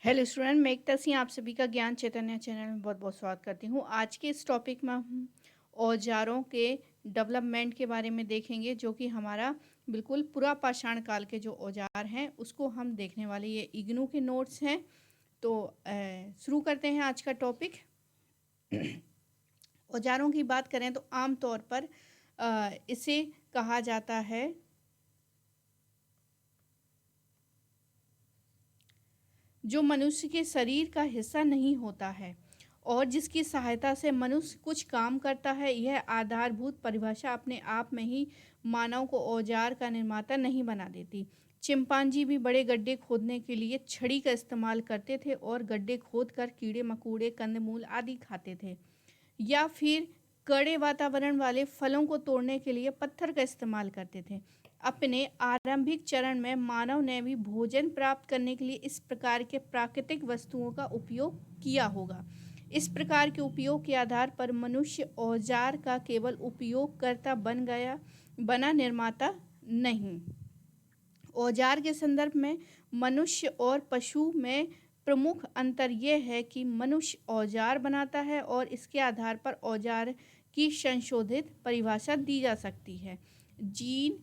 Hello student, मैं एकता सिंह आप सभी का ज्ञान चैतन्य चैनल में बहुत बहुत स्वागत करती हूँ। आज के इस टॉपिक में हम औजारों के डेवलपमेंट के बारे में देखेंगे, जो कि हमारा बिल्कुल पूरा पाषाण काल के जो औजार हैं उसको हम देखने वाले। ये इग्नू के नोट्स हैं। तो शुरू करते हैं आज का टॉपिक। औजारों की बात करें तो आम तौर पर इसे कहा जाता है जो मनुष्य के शरीर का हिस्सा नहीं होता है और जिसकी सहायता से मनुष्य कुछ काम करता है। यह आधारभूत परिभाषा अपने आप में ही मानव को औजार का निर्माता नहीं बना देती। चिंपांजी भी बड़े गड्ढे खोदने के लिए छड़ी का इस्तेमाल करते थे और गड्ढे खोदकर कीड़े मकोड़े कंदमूल आदि खाते थे, या फिर कड़े वातावरण वाले फलों को तोड़ने के लिए पत्थर का इस्तेमाल करते थे। अपने आरंभिक चरण में मानव ने भी भोजन प्राप्त करने के लिए इस प्रकार के प्राकृतिक वस्तुओं का उपयोग किया होगा। इस प्रकार के उपयोग के आधार पर मनुष्य औजार का केवल उपयोगकर्ता बन गया, बना निर्माता नहीं। औजार के संदर्भ में मनुष्य और पशु में प्रमुख अंतर यह है कि मनुष्य औजार बनाता है और इसके आधार पर औजार की संशोधित परिभाषा दी जा सकती है। जीन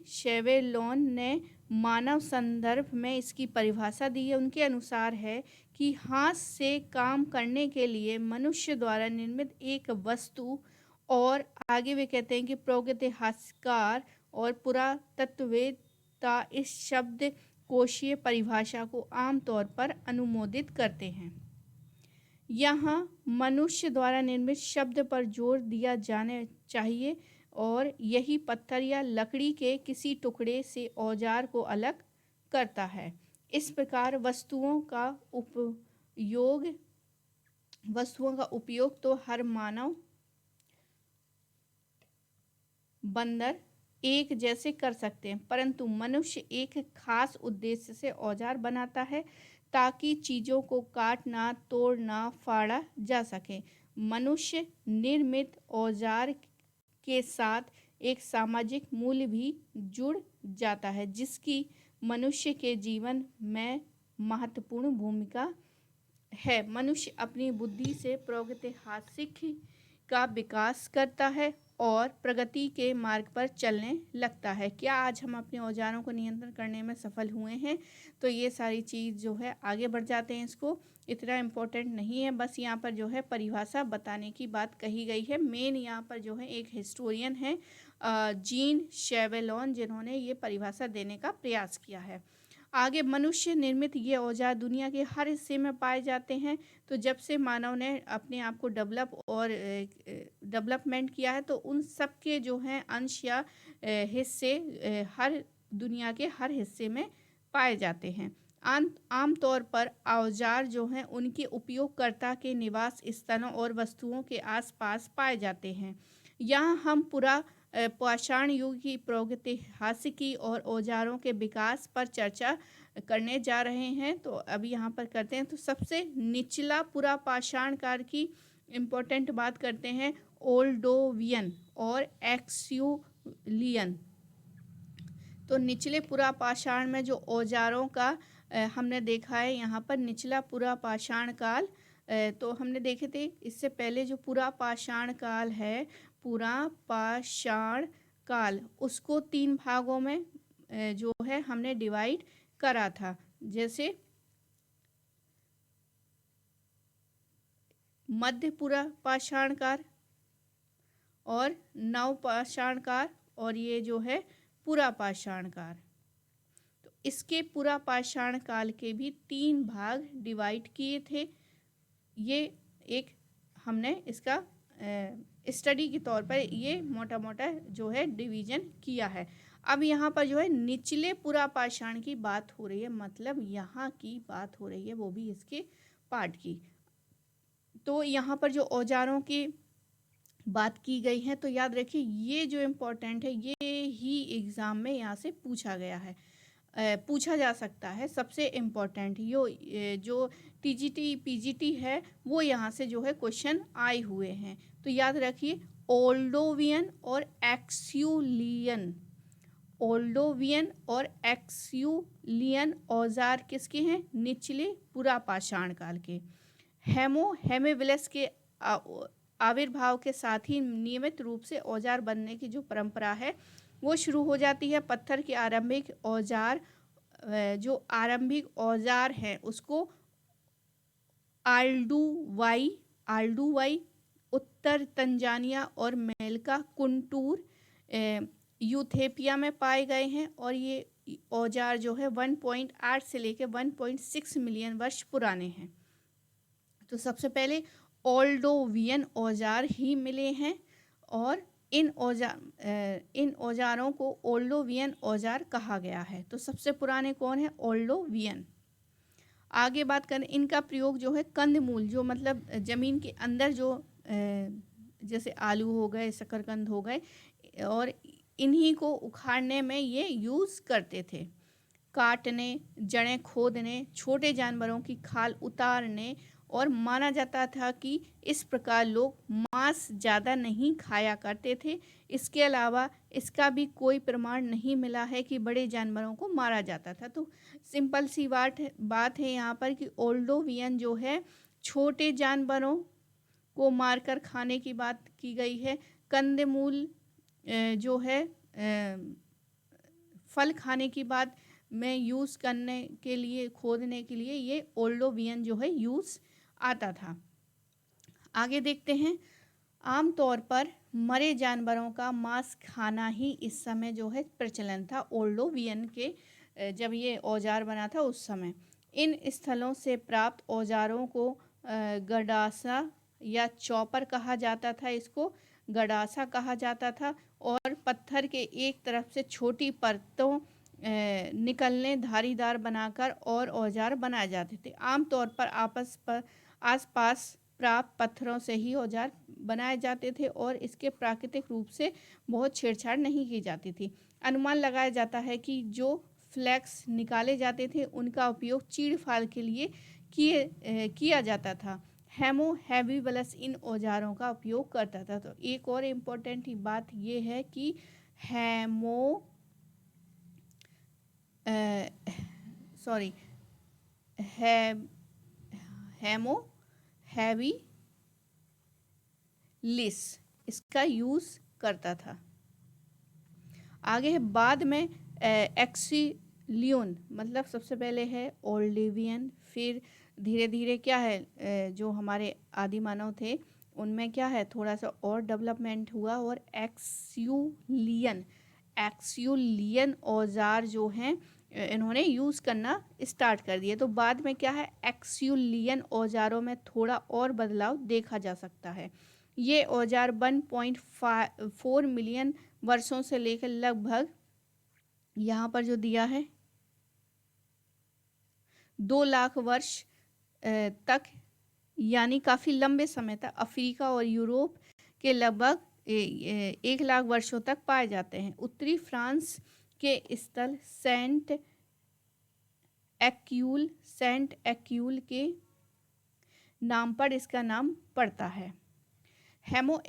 शेवेलोन ने मानव संदर्भ में इसकी परिभाषा दी है। उनके अनुसार है कि हाथ से काम करने के लिए मनुष्य द्वारा निर्मित एक वस्तु, और आगे वे कहते हैं कि प्रागैतिहासिककार और पुरातत्ववेत्ता इस शब्द कोशीय परिभाषा को आमतौर पर अनुमोदित करते हैं। यहाँ मनुष्य द्वारा निर्मित शब्द पर जोर दिया जाने चाहिए और यही पत्थर या लकड़ी के किसी टुकड़े से औजार को अलग करता है। इस प्रकार वस्तुओं का उपयोग तो हर मानव बंदर एक जैसे कर सकते हैं, परंतु मनुष्य एक खास उद्देश्य से औजार बनाता है ताकि चीज़ों को काटना, तोड़ना, फाड़ा जा सके। मनुष्य निर्मित औजार के साथ एक सामाजिक मूल्य भी जुड़ जाता है, जिसकी मनुष्य के जीवन में महत्वपूर्ण भूमिका है। मनुष्य अपनी बुद्धि से प्रागैतिहासिक का विकास करता है और प्रगति के मार्ग पर चलने लगता है। क्या आज हम अपने औजारों को नियंत्रण करने में सफल हुए हैं? तो ये सारी चीज़ जो है आगे बढ़ जाते हैं। इसको इतना इम्पोर्टेंट नहीं है, बस यहाँ पर जो है परिभाषा बताने की बात कही गई है। मेन यहाँ पर जो है एक हिस्टोरियन है जीन शेवेलोन, जिन्होंने ये परिभाषा देने का प्रयास किया है। आगे, मनुष्य निर्मित ये औजार दुनिया के हर हिस्से में पाए जाते हैं। तो जब से मानव ने अपने आप को डेवलपमेंट किया है, तो उन सब के जो हैं अंश या हिस्से हर दुनिया के हर हिस्से में पाए जाते हैं। आम तौर पर औजार जो हैं उनके उपयोगकर्ता के निवास स्थलों और वस्तुओं के आसपास पाए जाते हैं। यहाँ हम पूरा पाषाण युग की प्रागैतिहासिकी और औजारों के विकास पर चर्चा करने जा रहे हैं। तो अभी यहाँ पर करते हैं। तो सबसे निचला पूरा पाषाण काल की इम्पोर्टेंट बात करते हैं, ओल्डोवियन और एक्सियुलियन। तो निचले पूरा पाषाण में जो औजारों का हमने देखा है, यहाँ पर निचला पूरा पाषाण काल तो हमने देखे थे। इससे पहले जो पूरा पाषाण काल है, पूरा पाषाण काल, उसको 3 भागों में जो है हमने डिवाइड करा था। जैसे मध्य पूरा पाषाण काल और नव पाषाण काल और ये जो है पूरा पाषाण काल। तो इसके पूरा पाषाण काल के भी 3 भाग डिवाइड किए थे। ये एक हमने इसका स्टडी के तौर पर ये मोटा मोटा जो है डिवीजन किया है। अब यहाँ पर जो है निचले पूरा पाषाण की बात हो रही है, मतलब यहाँ की बात हो रही है, वो भी इसके पार्ट की। तो यहाँ पर जो औजारों की बात की गई है, तो याद रखिए ये जो इम्पोर्टेंट है, ये ही एग्ज़ाम में यहाँ से पूछा गया है, पूछा जा सकता है। सबसे इम्पोर्टेंट जो टीजीटी पीजीटी है, वो यहाँ से जो है क्वेश्चन आए हुए हैं। तो याद रखिए ओल्डोवियन और एक्सियुलियन। ओल्डोवियन और एक्सियुलियन औजार किसके हैं? निचले पुरापाषाण काल के। हेमिविलस के आविर्भाव के साथ ही नियमित रूप से औजार बनने की जो परंपरा है वो शुरू हो जाती है। पत्थर के आरंभिक औजार जो आरंभिक औजार हैं उसको आल्डुवाई उत्तर तंजानिया और मेलका कुंटूर यूथेपिया में पाए गए हैं और ये औजार जो है 1.8 से लेकर 1.6 मिलियन वर्ष पुराने हैं। तो सबसे पहले ओल्डोवियन औजार ही मिले हैं और इन औजारों को ओल्डोवियन औजार कहा गया है। तो सबसे पुराने कौन है? ओल्डोवियन। आगे बात करें, इनका प्रयोग जो है कंदमूल, जो मतलब ज़मीन के अंदर जो जैसे आलू हो गए, शकरकंद हो गए, और इन्हीं को उखाड़ने में ये यूज़ करते थे। काटने, जड़ें खोदने, छोटे जानवरों की खाल उतारने, और माना जाता था कि इस प्रकार लोग मांस ज़्यादा नहीं खाया करते थे। इसके अलावा इसका भी कोई प्रमाण नहीं मिला है कि बड़े जानवरों को मारा जाता था। तो सिंपल सी बात है यहाँ पर कि ओल्डोवियन जो है छोटे जानवरों को मारकर खाने की बात की गई है। कंदमूल जो है फल खाने की बात में यूज़ करने के लिए, खोदने के लिए ये ओल्डोवियन जो है यूज़ आता था। आगे देखते हैं, आमतौर पर मरे जानवरों का मांस खाना ही इस समय जो है प्रचलन था, ओल्डोवियन के जब ये औजार बना था उस समय। इन स्थलों से प्राप्त औजारों को गडासा या चॉपर कहा जाता था, इसको गडासा कहा जाता था, और पत्थर के एक तरफ से छोटी परतों निकलने धारीदार बनाकर और औजार बनाए जाते थे। आमतौर पर आसपास प्राप्त पत्थरों से ही औजार बनाए जाते थे और इसके प्राकृतिक रूप से बहुत छेड़छाड़ नहीं की जाती थी। अनुमान लगाया जाता है कि जो फ्लैक्स निकाले जाते थे उनका उपयोग चीड़ फाल के लिए किया जाता था। हेमिविलस इन औजारों का उपयोग करता था। तो एक और इम्पोर्टेंट बात ये है कि हेमिविलिस इसका यूज़ करता था। आगे है, बाद में एक्सिलियन, मतलब सबसे पहले है ओल्डोवियन, फिर धीरे धीरे क्या है जो हमारे आदि मानव थे उनमें क्या है थोड़ा सा और डेवलपमेंट हुआ और एक्सियुलियन औजार जो हैं इन्होंने यूज़ करना स्टार्ट कर दिए। तो बाद में क्या है, एक्सियुलियन औजारों में थोड़ा और बदलाव देखा जा सकता है। ये औजार 1.4 मिलियन वर्षों से लेकर लगभग यहाँ पर जो दिया है 2 लाख वर्ष तक, यानी काफ़ी लंबे समय तक अफ्रीका और यूरोप के लगभग 1 लाख वर्षों तक पाए जाते हैं। उत्तरी फ्रांस के स्थल सेंट एक्यूल के नाम पर इसका नाम पड़ता है। होमो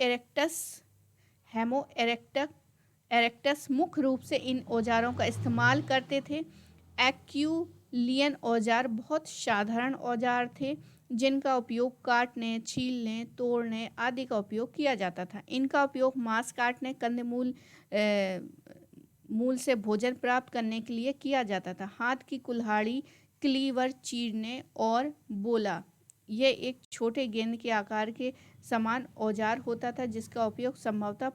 इरेक्टस मुख्य रूप से इन औजारों का इस्तेमाल करते थे। एक्यूलियन औजार बहुत साधारण औजार थे जिनका उपयोग काटने, छीलने, तोड़ने आदि का उपयोग किया जाता था। इनका उपयोग मांस काटने, कंदमूल मूल से भोजन प्राप्त करने के लिए किया जाता था। हाथ की कुल्हाड़ी, क्लीवर चीरने और बोला, ये एक छोटे गेंद के आकार के समान औजार होता था जिसका उपयोग संभवतः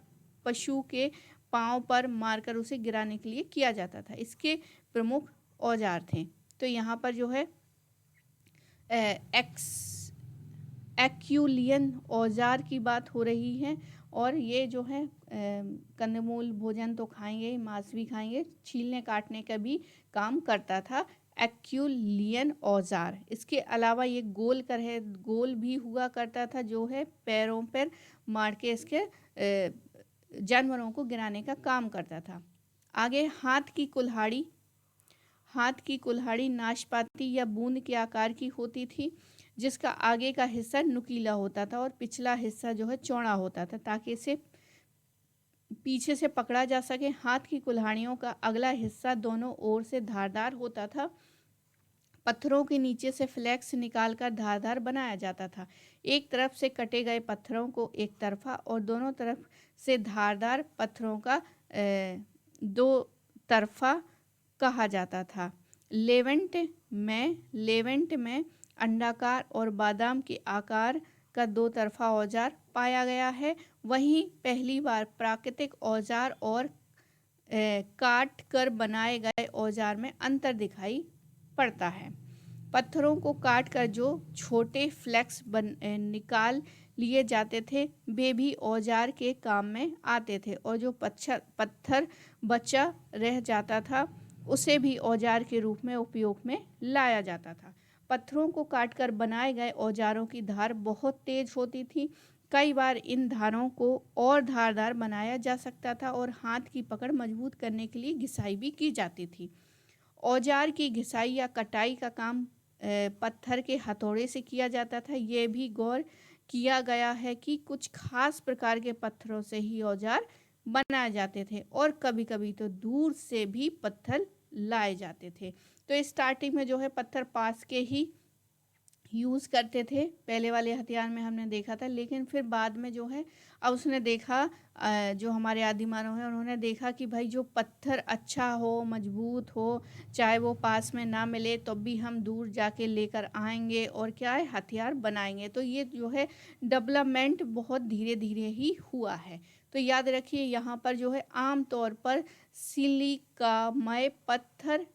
पशु के पांव पर मारकर उसे गिराने के लिए किया जाता था। इसके प्रमुख औजार थे। तो यहाँ पर जो है एक्यूलियन औजार की बात हो रही है और ये जो है कंदमूल भोजन तो खाएंगे, मांस भी खाएंगे, छीलने काटने का भी काम करता था एक्यूलियन औजार। इसके अलावा ये गोल भी हुआ करता था जो है पैरों पर मार के इसके जानवरों को गिराने का काम करता था। आगे हाथ की कुल्हाड़ी नाशपाती या बूंद के आकार की होती थी जिसका आगे का हिस्सा नुकीला होता था और पिछला हिस्सा जो है चौड़ा होता था ताकि इसे पीछे से पकड़ा जा सके। हाथ की कुल्हाड़ियों का अगला हिस्सा दोनों ओर से धारदार होता था। पत्थरों के नीचे से फ्लैक्स निकालकर धारदार बनाया जाता था। एक तरफ से कटे गए पत्थरों को एक तरफा और दोनों तरफ से धारदार पत्थरों का दो तरफा कहा जाता था। लेवेंट में अंडाकार और बादाम के आकार का दो तरफा औजार पाया गया है। वहीं पहली बार प्राकृतिक औजार और काट कर बनाए गए औजार में अंतर दिखाई पड़ता है। पत्थरों को काट कर जो छोटे फ्लैक्स निकाल लिए जाते थे वे भी औजार के काम में आते थे और जो पत्थर बचा रह जाता था उसे भी औजार के रूप में उपयोग में लाया जाता था। पत्थरों को काटकर बनाए गए औजारों की धार बहुत तेज होती थी। कई बार इन धारों को और धारदार बनाया जा सकता था और हाथ की पकड़ मजबूत करने के लिए घिसाई भी की जाती थी। औजार की घिसाई या कटाई का काम पत्थर के हथौड़े से किया जाता था। यह भी गौर किया गया है कि कुछ खास प्रकार के पत्थरों से ही औजार बनाए जाते थे और कभी कभी तो दूर से भी पत्थर लाए जाते थे। तो स्टार्टिंग में जो है पत्थर पास के ही यूज़ करते थे, पहले वाले हथियार में हमने देखा था। लेकिन फिर बाद में जो है अब उसने देखा, जो हमारे आदि मानव हैं उन्होंने देखा कि भाई जो पत्थर अच्छा हो, मजबूत हो, चाहे वो पास में ना मिले तो भी हम दूर जाके लेकर आएंगे और क्या है हथियार बनाएंगे। तो ये जो है डेवलपमेंट बहुत धीरे धीरे ही हुआ है। तो याद रखिए यहाँ पर जो है आम तौर पर सिलिकामय पत्थर,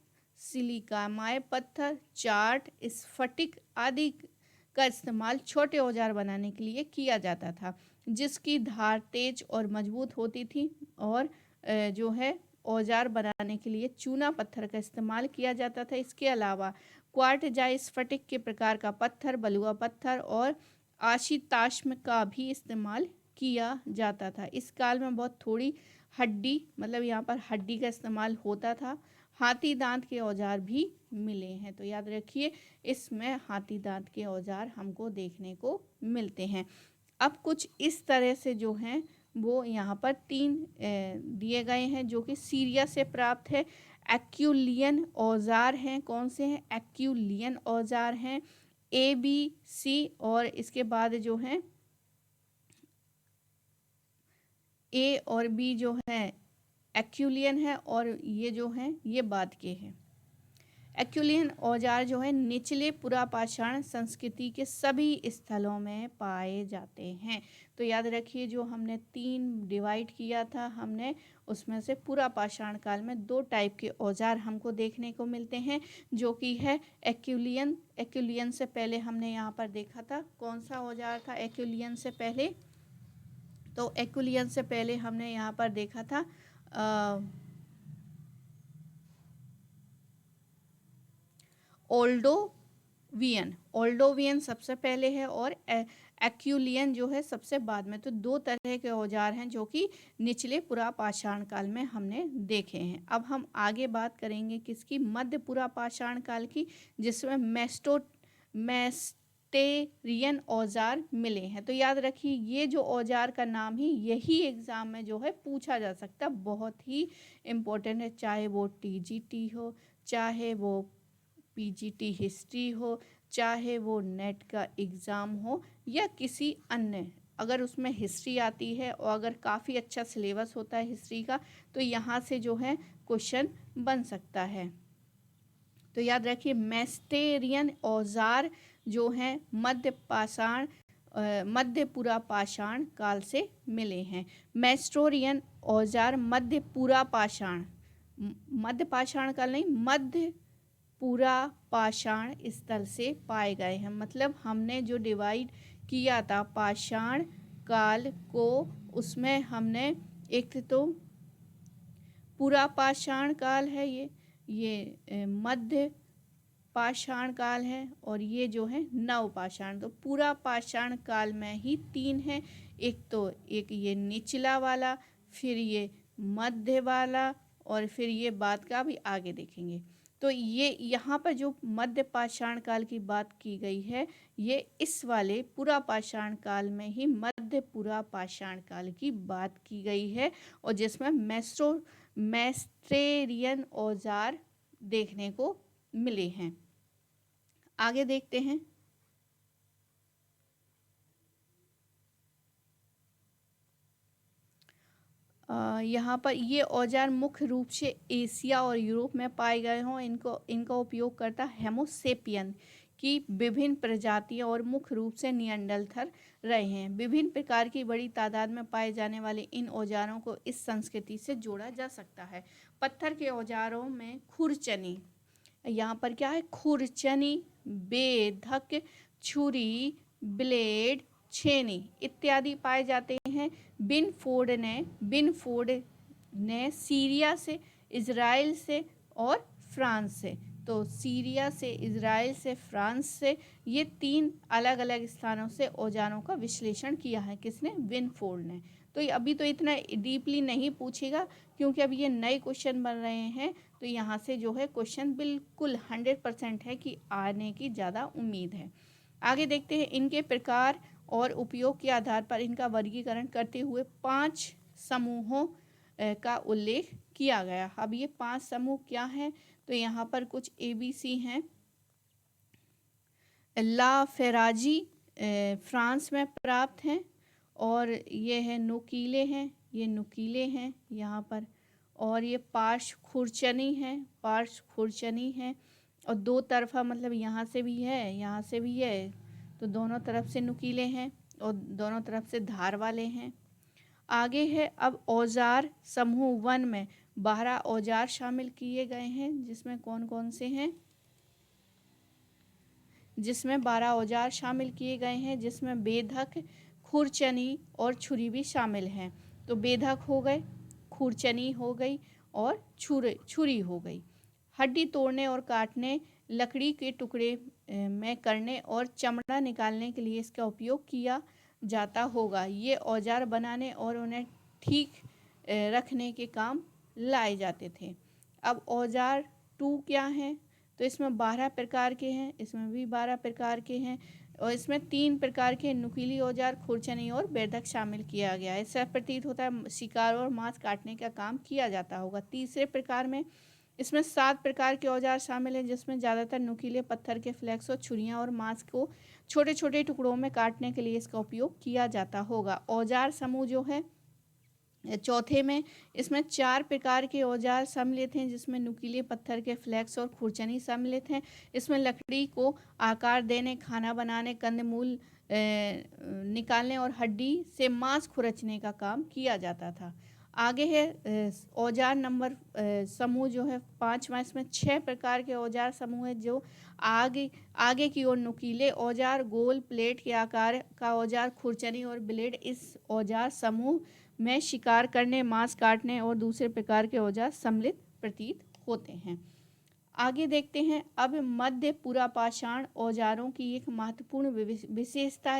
चार्ट, स्फटिक आदि का इस्तेमाल छोटे औजार बनाने के लिए किया जाता था जिसकी धार तेज और मजबूत होती थी। और जो है औजार बनाने के लिए चूना पत्थर का इस्तेमाल किया जाता था। इसके अलावा क्वार्टजाई स्फटिक के प्रकार का पत्थर, बलुआ पत्थर और आशिताश्म का भी इस्तेमाल किया जाता था। इस काल में बहुत थोड़ी हड्डी, मतलब यहाँ पर हड्डी का इस्तेमाल होता था। हाथी दांत के औजार भी मिले हैं। तो याद रखिए इसमें हाथी दांत के औजार हमको देखने को मिलते हैं। अब कुछ इस तरह से जो हैं वो यहाँ पर 3 दिए गए हैं जो कि सीरिया से प्राप्त है। एक्यूलियन औजार हैं। कौन से हैं? एक्यूलियन औजार हैं ABC। और इसके बाद जो है A और B जो है एक्यूलियन है और ये जो हैं ये बाद के हैं। एक्यूलियन औजार जो है निचले पुरापाषाण संस्कृति के सभी स्थलों में पाए जाते हैं। तो याद रखिए जो हमने 3 डिवाइड किया था हमने, उसमें से पुरापाषाण काल में 2 टाइप के औजार हमको देखने को मिलते हैं जो कि है एक्यूलियन। एक्यूलियन से पहले हमने यहाँ पर देखा था कौन सा औजार था एक्यूलियन से पहले? तो एक्यूलियन से पहले हमने यहाँ पर देखा था ओल्डोवियन सबसे पहले है और एक्यूलियन जो है सबसे बाद में। तो 2 तरह के औजार हैं जो कि निचले पुरापाषाण काल में हमने देखे हैं। अब हम आगे बात करेंगे किसकी? मध्य पुरापाषाण काल की, जिसमें मेस्टेरियन औजार मिले हैं। तो याद रखिए ये जो औजार का नाम ही यही एग्जाम में जो है पूछा जा सकता है, बहुत ही इम्पोर्टेंट है। चाहे वो TGT हो, चाहे वो PGT हिस्ट्री हो, चाहे वो नेट का एग्ज़ाम हो या किसी अन्य, अगर उसमें हिस्ट्री आती है और अगर काफ़ी अच्छा सिलेबस होता है हिस्ट्री का तो यहाँ से जो है क्वेश्चन बन सकता है। तो याद रखिए मेस्टेरियन औजार जो हैं मध्य पुरापाषाण काल से मिले हैं। मेस्टोरियन औजार मध्य पुरापाषाण काल नहीं, मध्य पुरापाषाण स्थल से पाए गए हैं। मतलब हमने जो डिवाइड किया था पाषाण काल को, उसमें हमने एक तो पुरापाषाण काल है, ये मध्य पाषाण काल है और ये जो है नवपाषाण। तो पुरापाषाण काल में ही 3 है, एक ये निचला वाला, फिर ये मध्य वाला और फिर ये बाद का भी आगे देखेंगे। तो ये यहाँ पर जो मध्य पाषाण काल की बात की गई है, ये इस वाले पुरा पाषाण काल में ही मध्य पुरा पाषाण काल की बात की गई है, और जिसमें मैस्ट्रेरियन औजार देखने को मिले हैं। आगे देखते हैं। यहाँ पर ये औजार मुख्य रूप से एशिया और यूरोप में पाए गए हों। इनका उपयोग करता होमोसेपियन की विभिन्न प्रजातियां और मुख्य रूप से निएंडरथल रहे हैं। विभिन्न प्रकार की बड़ी तादाद में पाए जाने वाले इन औजारों को इस संस्कृति से जोड़ा जा सकता है। पत्थर के औजारों में खुरचनी, यहाँ पर क्या है, खुरचनी, बेधक, छुरी, ब्लेड, छेनी इत्यादि पाए जाते हैं। बिनफोर्ड ने सीरिया से, इज़राइल से और फ्रांस से, तो सीरिया से, इज़राइल से, फ्रांस से, ये 3 अलग अलग स्थानों से औजारों का विश्लेषण किया है। किसने? बिनफोर्ड ने। तो अभी तो इतना डीपली नहीं पूछेगा, क्योंकि अब ये नए क्वेश्चन बन रहे हैं, तो यहाँ से जो है क्वेश्चन बिल्कुल 100% है कि आने की ज़्यादा उम्मीद है। आगे देखते हैं। इनके प्रकार और उपयोग के आधार पर इनका वर्गीकरण करते हुए 5 समूहों का उल्लेख किया गया। अब ये 5 समूह क्या हैं? तो यहाँ पर कुछ ABC हैं। ला फेराजी फ्रांस में प्राप्त हैं, और ये है नुकीले हैं, ये नुकीले हैं यहाँ पर, और ये पार्श्व खुरचनी है, और 2 तरफा, मतलब यहाँ से भी है, यहाँ से भी है, तो दोनों तरफ से नुकीले हैं और दोनों तरफ से धार वाले हैं। आगे है अब औजार समूह 1 में 12 औजार शामिल किए गए हैं, जिसमें कौन कौन से हैं? जिसमें 12 औजार शामिल किए गए हैं, जिसमें बेधक, खुरचनी और छुरी भी शामिल हैं। तो बेधक हो गए, खुरचनी हो गई और छुरी हो गई। हड्डी तोड़ने और काटने, लकड़ी के टुकड़े में करने और चमड़ा निकालने के लिए इसका उपयोग किया जाता होगा। ये औजार बनाने और उन्हें ठीक रखने के काम लाए जाते थे। अब औजार 2 क्या हैं? तो इसमें 12 प्रकार के हैं, इसमें भी 12 प्रकार के हैं, और इसमें 3 प्रकार के नुकीली औजार, खुरचनी और बेधक शामिल किया गया है। इससे प्रतीत होता है शिकार और मांस काटने का काम किया जाता होगा। तीसरे प्रकार में इसमें 7 प्रकार के औजार शामिल हैं, जिसमें ज़्यादातर नुकीले पत्थर के फ्लैक्स और छुरियाँ और मांस को छोटे छोटे टुकड़ों में काटने के लिए इसका उपयोग किया जाता होगा। औजार समूह जो है चौथे में, इसमें 4 प्रकार के औजार सम्मिलित हैं, जिसमें नुकीले पत्थर के फ्लैक्स और खुरचनी सम्मिलित हैं। इसमें लकड़ी को आकार देने, खाना बनाने, कंदमूल निकालने और हड्डी से मांस खुरचने का काम किया जाता था। आगे है औजार नंबर समूह जो है 5वां, इसमें 6 प्रकार के औजार समूह है, जो आगे की ओर नुकीले औजार, गोल प्लेट के आकार का औजार, खुरचनी और ब्लेड इस औजार समूह में शिकार करने, मांस काटने और दूसरे प्रकार के औजार सम्मिलित प्रतीत होते हैं। आगे देखते हैं। अब मध्य पुरापाषाण औजारों की एक महत्वपूर्ण विशेषता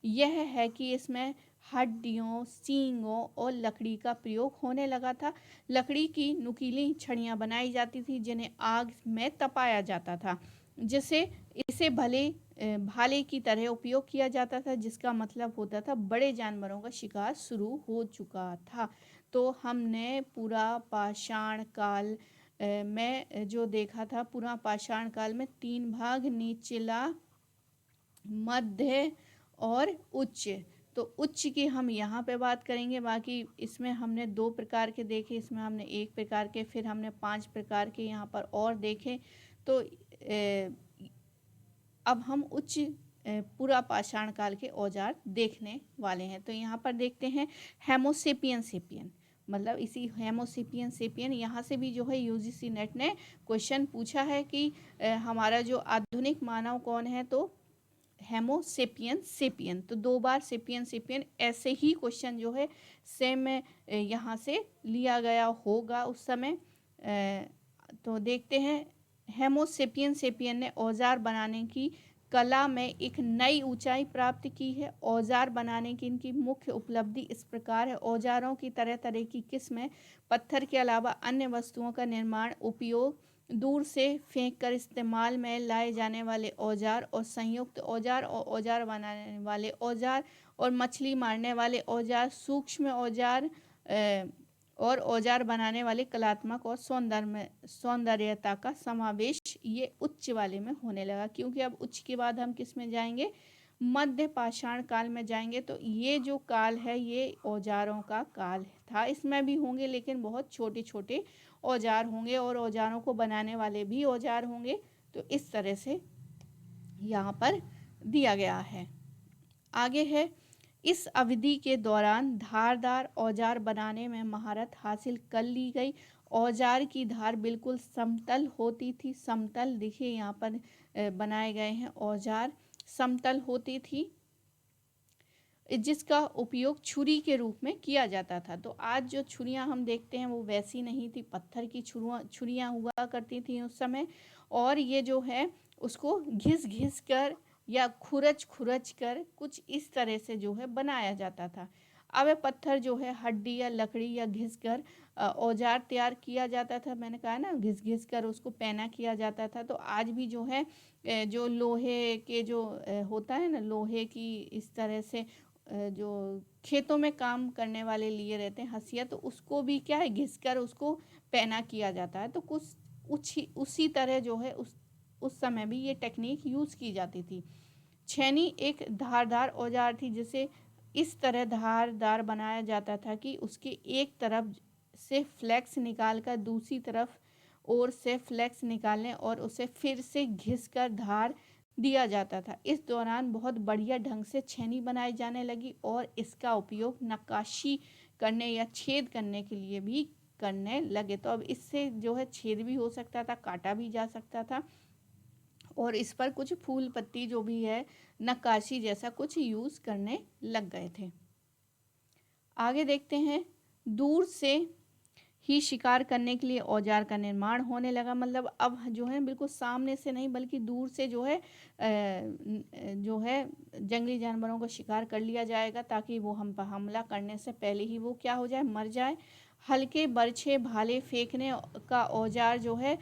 यह है कि इसमें हड्डियों, सींगों और लकड़ी का प्रयोग होने लगा था। लकड़ी की नुकीली छड़ियाँ बनाई जाती थी, जिन्हें आग में तपाया जाता था, जिसे इसे भाले की तरह उपयोग किया जाता था, जिसका मतलब होता था बड़े जानवरों का शिकार शुरू हो चुका था। तो हमने पुरापाषाण काल में जो देखा था, पुरापाषाण काल में 3 भाग, निचला, मध्य और उच्च। तो उच्च की हम यहाँ पे बात करेंगे। बाकी इसमें हमने 2 प्रकार के देखे, इसमें हमने 1 प्रकार के, फिर हमने 5 प्रकार के यहाँ पर और देखे। तो अब हम उच्च पुरापाषाण काल के औजार देखने वाले हैं। तो यहाँ पर देखते हैं हेमोसेपियन, मतलब इसी हेमोसेपियन यहाँ से भी जो है यूजीसी नेट ने क्वेश्चन पूछा है कि हमारा जो आधुनिक मानव कौन है, तो हेमोसेपियन। तो 2 बार सेपियन ऐसे ही क्वेश्चन जो है सेम यहाँ से लिया गया होगा उस समय। तो देखते हैं। हेमोसेपियन ने औजार बनाने की कला में एक नई ऊंचाई प्राप्त की है। औजार बनाने की इनकी मुख्य उपलब्धि इस प्रकार है। औजारों की तरह तरह की किस्में, पत्थर के अलावा अन्य वस्तुओं का निर्माण, उपयोग दूर से फेंक कर इस्तेमाल में लाए जाने वाले औजार और संयुक्त औजार और औजार बनाने वाले औजार और मछली मारने औजार औजार सूक्ष्म औजार और औजार बनाने वाले कलात्मक और सौंदर्यता का समावेश ये उच्च वाले में होने लगा, क्योंकि अब उच्च के बाद हम किस में जाएंगे, मध्य पाषाण काल में जाएंगे। तो ये जो काल है ये औजारों का काल था, इसमें भी होंगे लेकिन बहुत छोटे छोटे औजार होंगे और औजारों को बनाने वाले भी औजार होंगे। तो इस तरह से यहाँ पर दिया गया है। आगे है, इस अवधि के दौरान धारदार औजार बनाने में महारत हासिल कर ली गई। औजार की धार बिल्कुल समतल होती थी, समतल देखिए यहाँ पर बनाए गए हैं, औजार समतल होती थी, जिसका उपयोग छुरी के रूप में किया जाता था। तो आज जो छुरियां हम देखते हैं वो वैसी नहीं थी, पत्थर की छुरियां हुआ करती थी उस समय, और ये जो है उसको घिस घिस कर या खुरच खुरच कर कुछ इस तरह से जो है बनाया जाता था। अब पत्थर जो है हड्डी या लकड़ी या घिस कर औजार तैयार किया जाता था। मैंने कहा ना, घिस घिस कर उसको पैना किया जाता था। तो आज भी जो है जो लोहे के जो होता है ना, लोहे की इस तरह से जो खेतों में काम करने वाले लिए रहते हैं हंसिया, तो उसको भी क्या है, घिसकर उसको पैना किया जाता है। तो कुछ उसी तरह जो है उस समय भी ये टेक्निक यूज़ की जाती थी। छेनी एक धारदार औजार थी, जिसे इस तरह धारदार बनाया जाता था कि उसके एक तरफ से फ्लेक्स निकालकर दूसरी तरफ और से फ्लेक्स निकालने और उसे फिर से घिसकर धार दिया जाता था। इस दौरान बहुत बढ़िया ढंग से छेनी बनाई जाने लगी और इसका उपयोग नक्काशी करने या छेद करने के लिए भी करने लगे। तो अब इससे जो है छेद भी हो सकता था, काटा भी जा सकता था, और इस पर कुछ फूल पत्ती जो भी है नक्काशी जैसा कुछ यूज़ करने लग गए थे। आगे देखते हैं, दूर से ही शिकार करने के लिए औजार का निर्माण होने लगा। मतलब अब जो है बिल्कुल सामने से नहीं बल्कि दूर से जो है जंगली जानवरों का शिकार कर लिया जाएगा, ताकि वो हम पर हमला करने से पहले ही वो क्या हो जाए, मर जाए। हल्के बर्छे भाले फेंकने का औजार जो है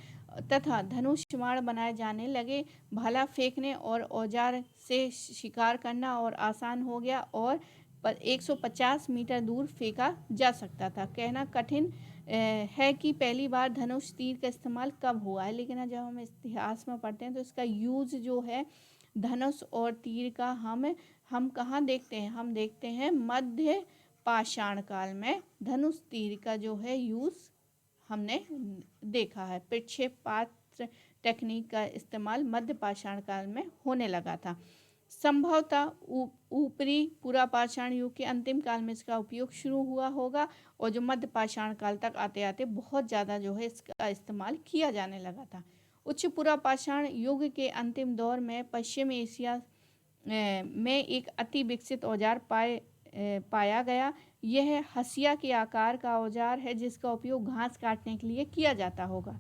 तथा धनुष बाण बनाए जाने लगे। भाला फेंकने और औजार से शिकार करना और आसान हो गया और 150 मीटर दूर फेंका जा सकता था। कहना कठिन है कि पहली बार धनुष तीर का इस्तेमाल कब हुआ है, लेकिन जब हम इतिहास में पढ़ते हैं तो इसका यूज़ जो है धनुष और तीर का हम कहाँ देखते हैं, हम देखते हैं मध्य पाषाण काल में धनुष तीर का जो है यूज़ हमने देखा है। प्रक्षेप पात्र टेक्निक का इस्तेमाल मध्य पाषाण काल में होने लगा था। संभवतः ऊपरी पूरा पाषाण युग के अंतिम काल में इसका उपयोग शुरू हुआ होगा, और जो मध्य पाषाण काल तक आते आते बहुत ज़्यादा जो है इसका इस्तेमाल किया जाने लगा था। उच्च पूरा पाषाण युग के अंतिम दौर में पश्चिम एशिया में एक अति विकसित औजार पाया गया। यह हंसिया के आकार का औजार है, जिसका उपयोग घास काटने के लिए किया जाता होगा।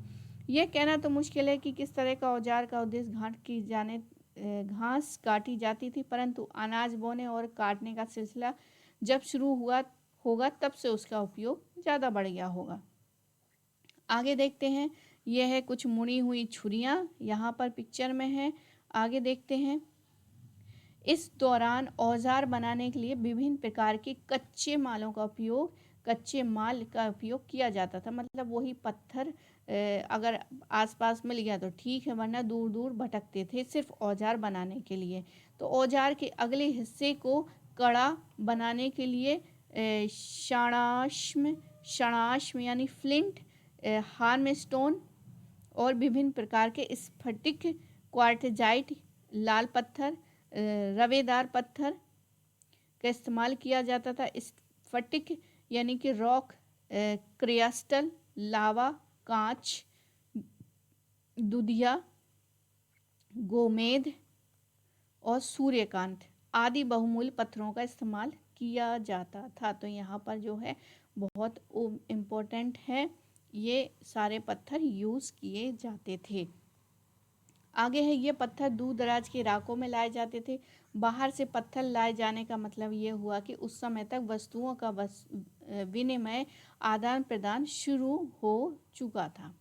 यह कहना तो मुश्किल है कि किस तरह का औजार का उद्देश्य घास काटी जाती थी, परंतु अनाज बोने और काटने का सिलसिला जब शुरू हुआ होगा तब से उसका उपयोग ज़्यादा बढ़ गया होगा। आगे देखते हैं, यह है कुछ मुड़ी हुई छुरियां, यहाँ पर पिक्चर में है। आगे देखते हैं, इस दौरान औजार बनाने के लिए विभिन्न प्रकार के कच्चे माल का उपयोग किया जाता था। मतलब वही पत्थर अगर आसपास मिल गया तो ठीक है, वरना दूर दूर भटकते थे सिर्फ औजार बनाने के लिए। तो औजार के अगले हिस्से को कड़ा बनाने के लिए क्षणाश्म यानी फ्लिंट, हार्मस्टोन और विभिन्न प्रकार के स्फटिक, क्वार्टजाइट, लाल पत्थर, रवेदार पत्थर का इस्तेमाल किया जाता था। स्फटिक यानी कि रॉक क्रिस्टल, लावा, कांच, दुधिया, गोमेद और सूर्यकांत आदि बहुमूल्य पत्थरों का इस्तेमाल किया जाता था। तो यहाँ पर जो है बहुत इम्पोर्टेंट है, ये सारे पत्थर यूज़ किए जाते थे। आगे है, ये पत्थर दूर दराज के इलाकों में लाए जाते थे। बाहर से पत्थर लाए जाने का मतलब ये हुआ कि उस समय तक वस्तुओं का विनिमय आदान प्रदान शुरू हो चुका था।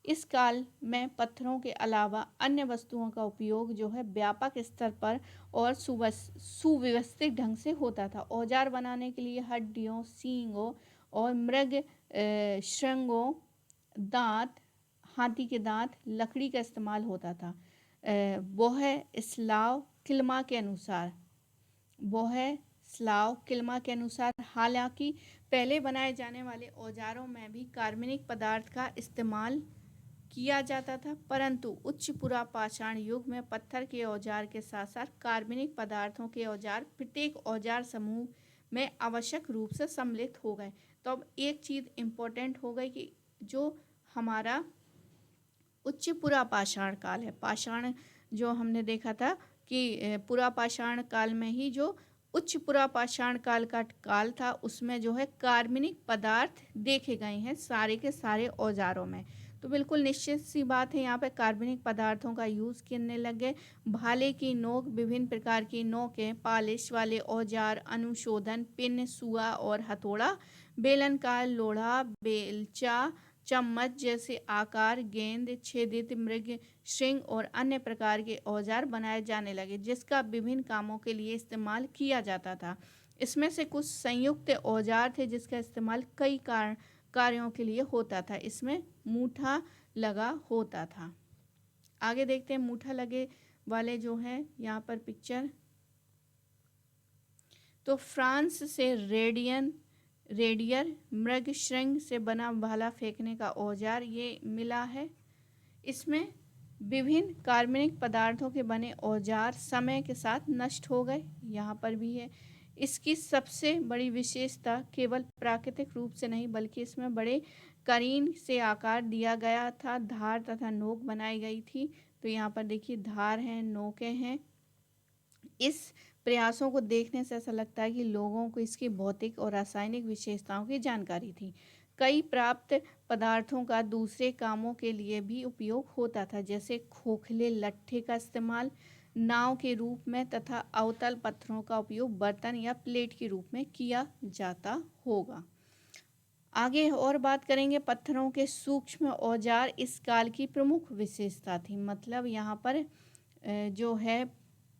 इस काल में पत्थरों के अलावा अन्य वस्तुओं का उपयोग जो है व्यापक स्तर पर और सुव्यवस्थित ढंग से होता था। औजार बनाने के लिए हड्डियों, सींगों और मृग श्रृंगों, दांत, हाथी के दांत, लकड़ी का इस्तेमाल होता था। वह स्लाव किल्मा के अनुसार हालांकि पहले बनाए जाने औजारों औजारों में भी कार्बनिक पदार्थ का इस्तेमाल किया जाता था, परंतु उच्च पुरापाषाण युग में पत्थर के औजार के साथ साथ कार्बनिक पदार्थों के औजार प्रत्येक औजार समूह में आवश्यक रूप से सम्मिलित हो गए। तो अब एक चीज़ इम्पोर्टेंट हो गई कि जो हमारा उच्च पुरापाषाण काल है, पाषाण जो हमने देखा था कि पुरापाषाण काल में ही जो उच्च पुरापाषाण काल का काल था उसमें जो है कार्बनिक पदार्थ देखे गए हैं सारे के सारे औजारों में। तो बिल्कुल निश्चित सी बात है, यहाँ पे कार्बनिक पदार्थों का यूज़ करने लगे। भाले की नोक, विभिन्न प्रकार की नोकें, पालिश वाले औजार, अनुशोधन, पिन, सुआ और हथौड़ा, बेलन का लोढ़ा, बेलचा, चम्मच जैसे आकार, गेंद, छेदित मृग श्रृंग और अन्य प्रकार के औजार बनाए जाने लगे, जिसका विभिन्न कामों के लिए इस्तेमाल किया जाता था। इसमें से कुछ संयुक्त औजार थे जिसका इस्तेमाल कई कार्यों के लिए होता था। इसमें मूठा लगा होता था। आगे देखते हैं मूठा लगे वाले जो है यहाँ पर पिक्चर। तो फ्रांस से रेडियर मृग श्रृंग से बना भाला फेंकने का औजार ये मिला है। इसमें विभिन्न कार्बनिक पदार्थों के बने औजार समय के साथ नष्ट हो गए, यहाँ पर भी है। इसकी सबसे बड़ी विशेषता केवल प्राकृतिक रूप से नहीं बल्कि इसमें बड़े करीन से आकार दिया गया था, धार तथा नोक बनाई गई थी। तो यहाँ पर देखिए धार हैं, नोकें हैं। इस प्रयासों को देखने से ऐसा लगता है कि लोगों को इसकी भौतिक और रासायनिक विशेषताओं की जानकारी थी। कई प्राप्त पदार्थों का दूसरे कामों के लिए भी उपयोग होता था, जैसे खोखले लट्ठे का इस्तेमाल नाव के रूप में तथा अवतल पत्थरों का उपयोग बर्तन या प्लेट के रूप में किया जाता होगा। आगे और बात करेंगे पत्थरों के सूक्ष्म औजार इस काल की प्रमुख विशेषता थी। मतलब यहाँ पर जो है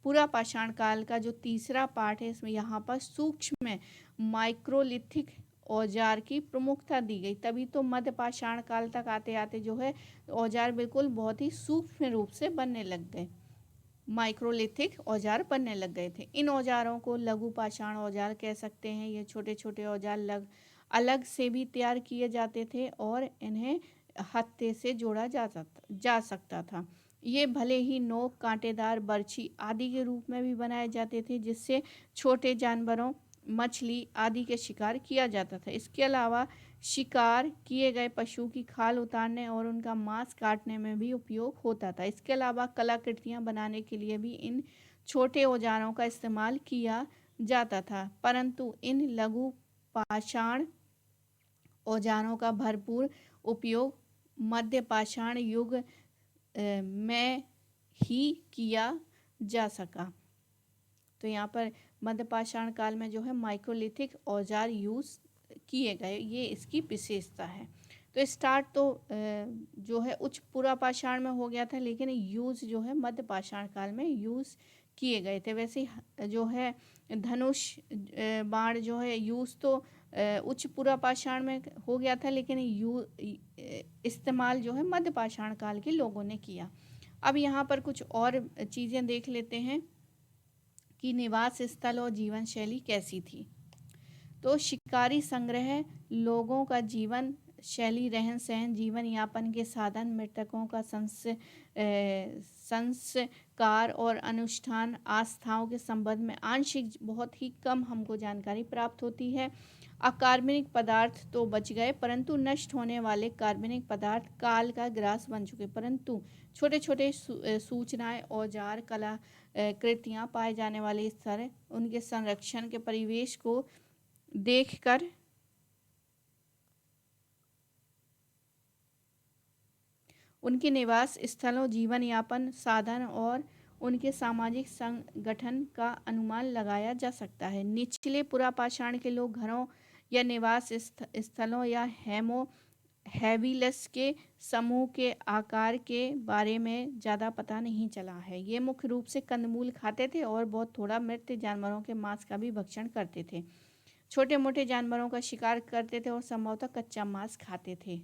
पूरा पाषाण काल का जो तीसरा पार्ट है इसमें यहाँ पर सूक्ष्म माइक्रोलिथिक औजार की प्रमुखता दी गई। तभी तो मध्य पाषाण काल तक आते आते जो है औजार बिल्कुल बहुत ही सूक्ष्म रूप से बनने लग गए, माइक्रोलिथिक औजार बनने लग गए थे। इन औजारों को लघु पाषाण औजार कह सकते हैं। ये छोटे छोटे औजार अलग से भी तैयार किए जाते थे और इन्हें हत्थे से जोड़ा जा सकता था। ये भले ही नोक, कांटेदार, बर्छी आदि के रूप में भी बनाए जाते थे, जिससे छोटे जानवरों, मछली आदि के शिकार किया जाता था। इसके अलावा शिकार किए गए पशु की खाल उतारने और उनका मांस काटने में भी उपयोग होता था। इसके अलावा कलाकृतियाँ बनाने के लिए भी इन छोटे औजारों का इस्तेमाल किया जाता था, परंतु इन लघु पाषाण औजारों का भरपूर उपयोग मध्य पाषाण युग में ही किया जा सका। तो यहाँ पर मध्य पाषाण काल में जो है माइक्रोलिथिक औजार यूज़ किए गए, ये इसकी विशेषता है। तो स्टार्ट तो जो है उच्च पूरा पाषाण में हो गया था, लेकिन यूज़ जो है मध्य पाषाण काल में यूज़ किए गए थे। वैसे जो है धनुष बाण जो है यूज़ तो उच्च पूरा पाषाण में हो गया था, लेकिन इस्तेमाल जो है मध्य पाषाण काल के लोगों ने किया। अब यहाँ पर कुछ और चीज़ें देख लेते हैं कि निवास स्थल और जीवन शैली कैसी थी। तो शिकारी संग्रह, लोगों का जीवन शैली, रहन सहन, जीवन यापन के साधन, मृतकों का संस्कार और अनुष्ठान, आस्थाओं के संबंध में आंशिक बहुत ही कम हमको जानकारी प्राप्त होती है। अकार्बनिक पदार्थ तो बच गए, परंतु नष्ट होने वाले कार्बनिक पदार्थ काल का ग्रास बन चुके। परंतु छोटे छोटे सूचनाएं, औजार, कला कृतियाँ पाए जाने वाले स्थल, उनके संरक्षण के परिवेश को देखकर उनके निवास स्थलों, जीवन यापन साधन और उनके सामाजिक संगठन का अनुमान लगाया जा सकता है। निचले पुरापाषाण के लोग घरों या निवास स्थलों या हैबिलस के समूह के आकार के बारे में ज़्यादा पता नहीं चला है। ये मुख्य रूप से कंदमूल खाते थे और बहुत थोड़ा मृत जानवरों के मांस का भी भक्षण करते थे। छोटे मोटे जानवरों का शिकार करते थे और संभवतः कच्चा मांस खाते थे।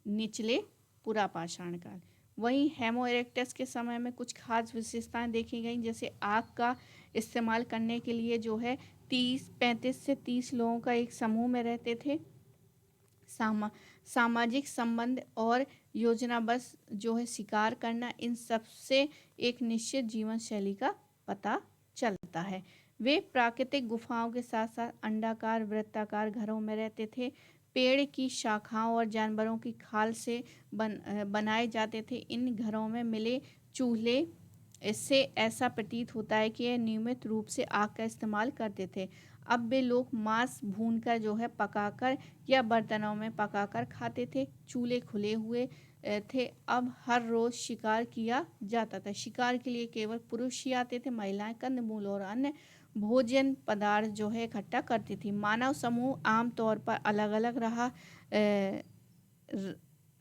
निचले पुरापाषाण काल। वहीं होमो इरेक्टस के समय में कुछ खास विशेषताएं देखी गई, जैसे आग का इस्तेमाल करने के लिए जो है 35 से 30 लोगों का एक समूह में रहते थे। सामाजिक संबंध और योजनाबद्ध जो है शिकार करना, इन सब से एक निश्चित जीवन शैली का पता चलता है। वे प्राकृतिक गुफाओं के साथ साथ अंडाकार वृत्ताकार घरों में रहते थे। पेड़ की शाखाओं और जानवरों की खाल से बनाए जाते थे। इन घरों में मिले चूल्हे, इससे ऐसा प्रतीत होता है कि यह नियमित रूप से आग का इस्तेमाल करते थे। अब वे लोग मांस भूनकर जो है पकाकर या बर्तनों में पकाकर खाते थे। चूल्हे खुले हुए थे। अब हर रोज शिकार किया जाता था। शिकार के लिए केवल पुरुष ही आते थे। महिलाएं कंदमूल और अन्य भोजन पदार्थ जो है इकट्ठा करती थी। मानव समूह आमतौर पर अलग अलग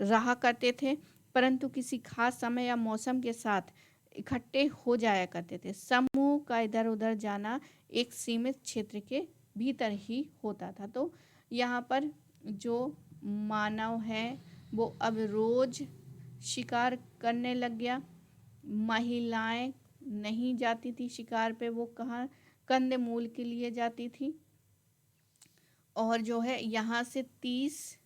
रहा करते थे, परंतु किसी खास समय या मौसम के साथ इकट्ठे हो जाया करते थे। समूह का इधर उधर जाना एक सीमित क्षेत्र के भीतर ही होता था। तो यहाँ पर जो मानव है वो अब रोज शिकार करने लग गया। महिलाएं नहीं जाती थी शिकार पे, वो कहाँ कंदमूल के लिए जाती थी। और जो है यहाँ से 30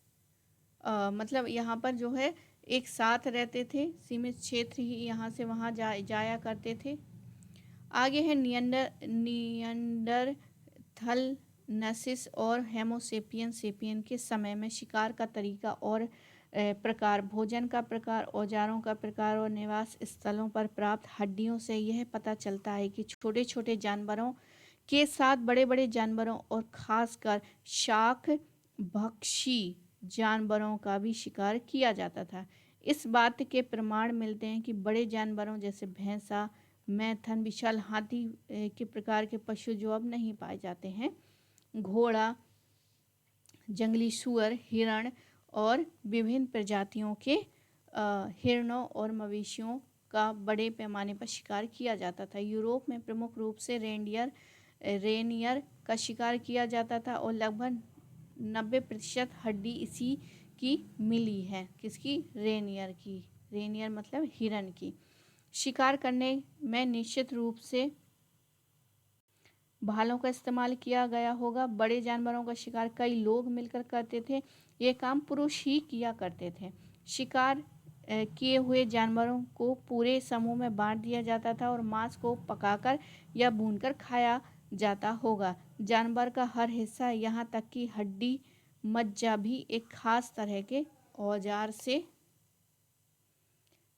मतलब यहाँ पर जो है एक साथ रहते थे। सीमित क्षेत्र ही यहाँ से वहाँ जाया करते थे। आगे है नियंडरथलनेसिस और होमोसेपियन के समय में शिकार का तरीका और प्रकार, भोजन का प्रकार, औजारों का प्रकार और निवास स्थलों पर प्राप्त हड्डियों से यह पता चलता है कि छोटे छोटे जानवरों के साथ बड़े बड़े जानवरों और खासकर शाक भक्षी जानवरों का भी शिकार किया जाता था। इस बात के प्रमाण मिलते हैं कि बड़े जानवरों जैसे भैंसा, मैथन, विशाल हाथी के प्रकार के पशु जो अब नहीं पाए जाते हैं, घोड़ा, जंगली सुअर, हिरण और विभिन्न प्रजातियों के हिरणों और मवेशियों का बड़े पैमाने पर शिकार किया जाता था। यूरोप में प्रमुख रूप से रेनियर का शिकार किया जाता था और लगभग 90% हड्डी इसी की मिली है। किसकी? रेनियर की। रेनियर मतलब हिरण की। शिकार करने में निश्चित रूप से भालों का इस्तेमाल किया गया होगा। बड़े जानवरों का शिकार कई लोग मिलकर करते थे। ये काम पुरुष ही किया करते थे। शिकार किए हुए जानवरों को पूरे समूह में बांट दिया जाता था और मांस को पकाकर या भूनकर खाया जाता होगा। जानवर का हर हिस्सा, यहाँ तक कि हड्डी, मज्जा भी एक खास तरह के औजार से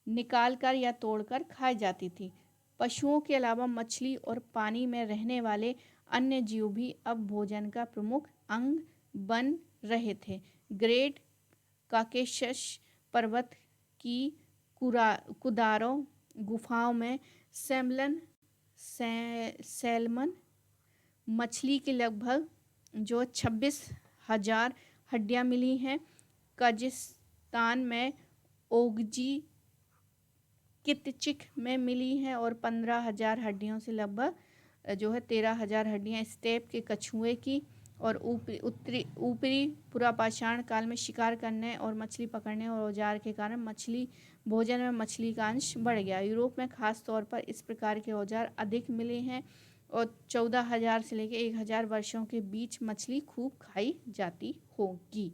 निकालकर या तोड़कर खाई जाती थी। पशुओं के अलावा मछली और पानी में रहने वाले अन्य जीव भी अब भोजन का प्रमुख अंग बन रहे थे। ग्रेट काकेशस पर्वत की कुदारों गुफाओं में सैल्मन मछली के लगभग जो 26,000 हड्डियां मिली हैं। कजाकिस्तान में ओगजी कितचिक में मिली हैं और 15,000 हड्डियों से लगभग जो है 13,000 हड्डियां स्टेप के कछुए की। और ऊपरी पुरापाषाण काल में शिकार करने और मछली पकड़ने और औजार के कारण मछली भोजन में मछली का अंश बढ़ गया। यूरोप में खास तौर पर इस प्रकार के औजार अधिक मिले हैं और 14,000 से लेकर 1,000 वर्षों के बीच मछली खूब खाई जाती होगी।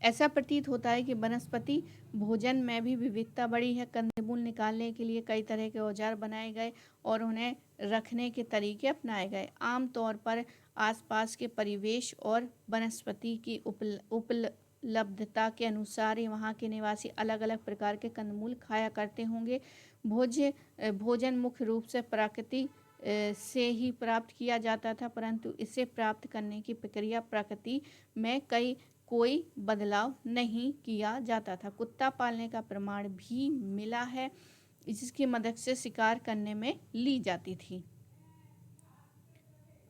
ऐसा प्रतीत होता है कि वनस्पति भोजन में भी विविधता बढ़ी है। कंदमूल निकालने के लिए कई तरह के औजार बनाए गए और उन्हें रखने के तरीके अपनाए गए। आमतौर पर आसपास के परिवेश और वनस्पति की उपलब्धता के अनुसार ही वहाँ के निवासी अलग अलग प्रकार के कंदमूल खाया करते होंगे। भोजन मुख्य रूप से प्रकृति से ही प्राप्त किया जाता था, परंतु इसे प्राप्त करने की प्रक्रिया प्रकृति में कोई बदलाव नहीं किया जाता था। कुत्ता पालने का प्रमाण भी मिला है, जिसकी मदद से शिकार करने में ली जाती थी।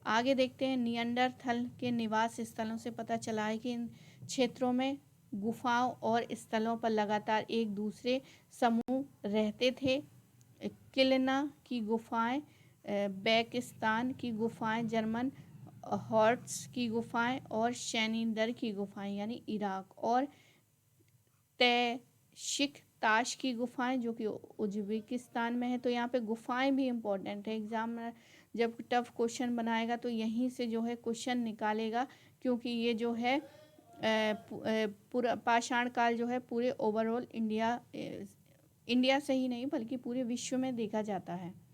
आगे देखते हैं। नियंडरथल के निवास स्थलों से पता चला है कि इन क्षेत्रों में गुफाओं और स्थलों पर लगातार एक दूसरे समूह रहते थे। किलना की गुफाएं, बेकिस्तान की गुफाएं, जर्मन हॉर्ट्स की गुफाएं और शैनिदर की गुफाएं यानी इराक, और तैशिक ताश की गुफाएं जो कि उज्बेकिस्तान में है। तो यहाँ पे गुफाएं भी इम्पोर्टेंट है। एग्जाम में जब टफ क्वेश्चन बनाएगा तो यहीं से जो है क्वेश्चन निकालेगा, क्योंकि ये जो है पूरा पाषाण काल जो है पूरे ओवरऑल इंडिया से ही नहीं बल्कि पूरे विश्व में देखा जाता है।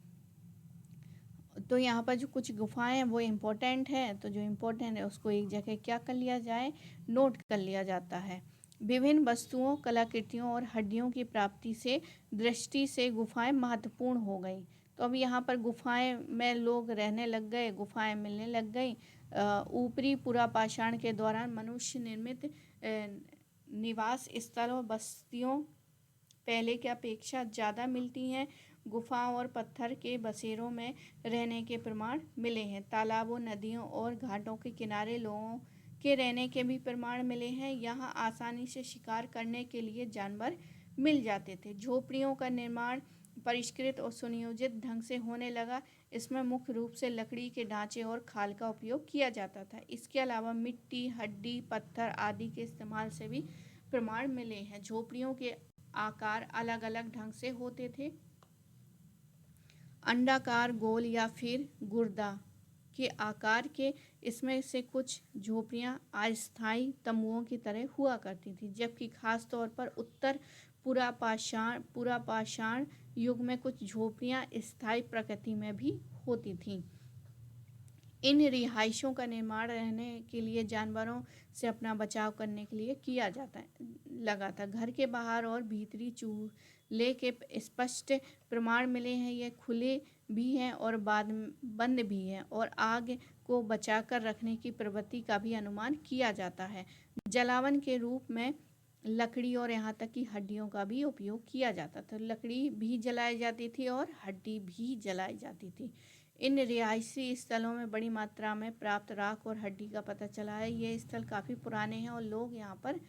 तो यहाँ पर जो कुछ गुफाएं हैं वो इम्पोर्टेंट है, तो जो इम्पोर्टेंट है उसको एक जगह क्या कर लिया जाए, नोट कर लिया जाता है। विभिन्न वस्तुओं, कलाकृतियों और हड्डियों की प्राप्ति से दृष्टि से गुफाएं महत्वपूर्ण हो गई। तो अब यहाँ पर गुफाएं में लोग रहने लग गए, गुफाएं मिलने लग गई। ऊपरी पुरापाषाण के दौरान मनुष्य निर्मित निवास स्थल और बस्तियों पहले की अपेक्षा ज़्यादा मिलती हैं। गुफाओं और पत्थर के बसेरों में रहने के प्रमाण मिले हैं। तालाबों, नदियों और घाटों के किनारे लोगों के रहने के भी प्रमाण मिले हैं। यहाँ आसानी से शिकार करने के लिए जानवर मिल जाते थे। झोपड़ियों का निर्माण परिष्कृत और सुनियोजित ढंग से होने लगा। इसमें मुख्य रूप से लकड़ी के ढांचे और खाल का उपयोग किया जाता था। इसके अलावा मिट्टी, हड्डी, पत्थर आदि के इस्तेमाल से भी प्रमाण मिले हैं। झोपड़ियों के आकार अलग अलग ढंग से होते थे। अंडाकार, गोल या फिर गुर्दा के आकार के। इसमें से कुछ झोपड़ियाँ अस्थायी तंबुओं की तरह हुआ करती थी, जबकि खास तौर पर उत्तर पुरापाषाण युग में कुछ झोपड़ियाँ स्थायी प्रकृति में भी होती थीं। इन रिहाइशों का निर्माण रहने के लिए जानवरों से अपना बचाव करने के लिए किया जाता लगा था। घर के बाहर और भीतरी चूल्हे के स्पष्ट प्रमाण मिले हैं। ये खुले भी हैं और बंद भी हैं, और आग को बचाकर रखने की प्रवृत्ति का भी अनुमान किया जाता है। जलावन के रूप में लकड़ी और यहाँ तक कि हड्डियों का भी उपयोग किया जाता था। लकड़ी भी जलाई जाती थी और हड्डी भी जलाई जाती थी। इन रिहायशी स्थलों में बड़ी मात्रा में प्राप्त राख और हड्डी का पता चला है। ये स्थल काफ़ी पुराने हैं और लोग यहाँ पर